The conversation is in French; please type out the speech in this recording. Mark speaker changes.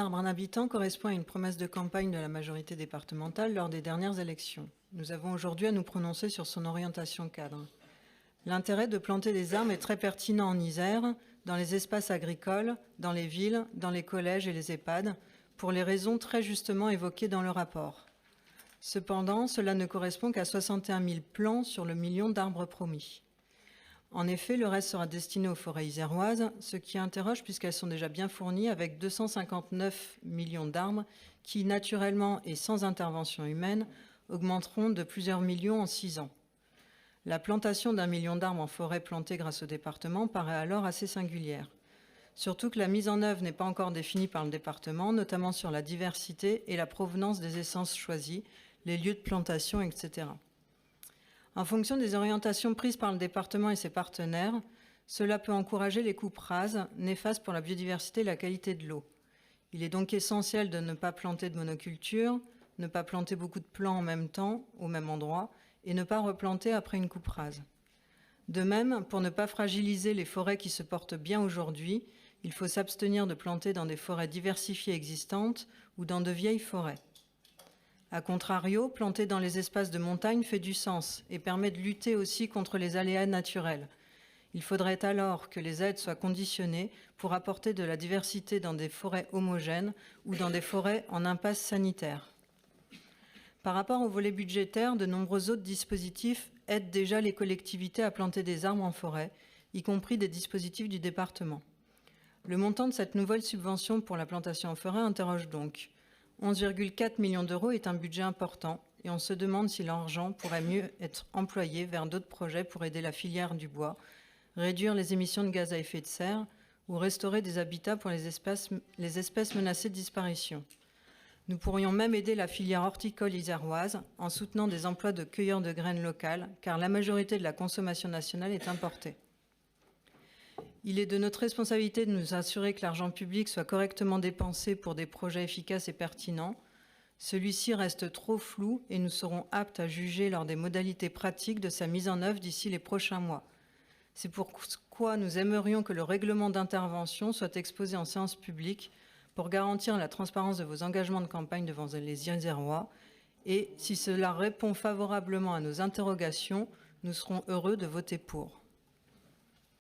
Speaker 1: Arbre un habitant correspond à une promesse de campagne de la majorité départementale lors des dernières élections. Nous avons aujourd'hui à nous prononcer sur son orientation cadre. L'intérêt de planter des arbres est très pertinent en Isère, dans les espaces agricoles, dans les villes, dans les collèges et les EHPAD, pour les raisons très justement évoquées dans le rapport. Cependant, cela ne correspond qu'à 61 000 plants sur le million d'arbres promis. En effet, le reste sera destiné aux forêts iséroises, ce qui interroge puisqu'elles sont déjà bien fournies avec 259 millions d'arbres qui, naturellement et sans intervention humaine, augmenteront de plusieurs millions en 6 ans. La plantation d'1 million d'arbres en forêt plantée grâce au département paraît alors assez singulière. Surtout que la mise en œuvre n'est pas encore définie par le département, notamment sur la diversité et la provenance des essences choisies, les lieux de plantation, etc. En fonction des orientations prises par le département et ses partenaires, cela peut encourager les coupes rases, néfastes pour la biodiversité et la qualité de l'eau. Il est donc essentiel de ne pas planter de monoculture, ne pas planter beaucoup de plants en même temps, au même endroit, et ne pas replanter après une coupe rase. De même, pour ne pas fragiliser les forêts qui se portent bien aujourd'hui, il faut s'abstenir de planter dans des forêts diversifiées existantes ou dans de vieilles forêts. A contrario, planter dans les espaces de montagne fait du sens et permet de lutter aussi contre les aléas naturels. Il faudrait alors que les aides soient conditionnées pour apporter de la diversité dans des forêts homogènes ou dans des forêts en impasse sanitaire. Par rapport au volet budgétaire, de nombreux autres dispositifs aident déjà les collectivités à planter des arbres en forêt, y compris des dispositifs du département. Le montant de cette nouvelle subvention pour la plantation en forêt interroge donc. 11,4 millions d'euros est un budget important et on se demande si l'argent pourrait mieux être employé vers d'autres projets pour aider la filière du bois, réduire les émissions de gaz à effet de serre ou restaurer des habitats pour les espèces menacées de disparition. Nous pourrions même aider la filière horticole iséroise en soutenant des emplois de cueilleurs de graines locales, car la majorité de la consommation nationale est importée. Il est de notre responsabilité de nous assurer que l'argent public soit correctement dépensé pour des projets efficaces et pertinents. Celui-ci reste trop flou et nous serons aptes à juger lors des modalités pratiques de sa mise en œuvre d'ici les prochains mois. C'est pourquoi nous aimerions que le règlement d'intervention soit exposé en séance publique pour garantir la transparence de vos engagements de campagne devant les Isérois. Et si cela répond favorablement à nos interrogations, nous serons heureux de voter pour.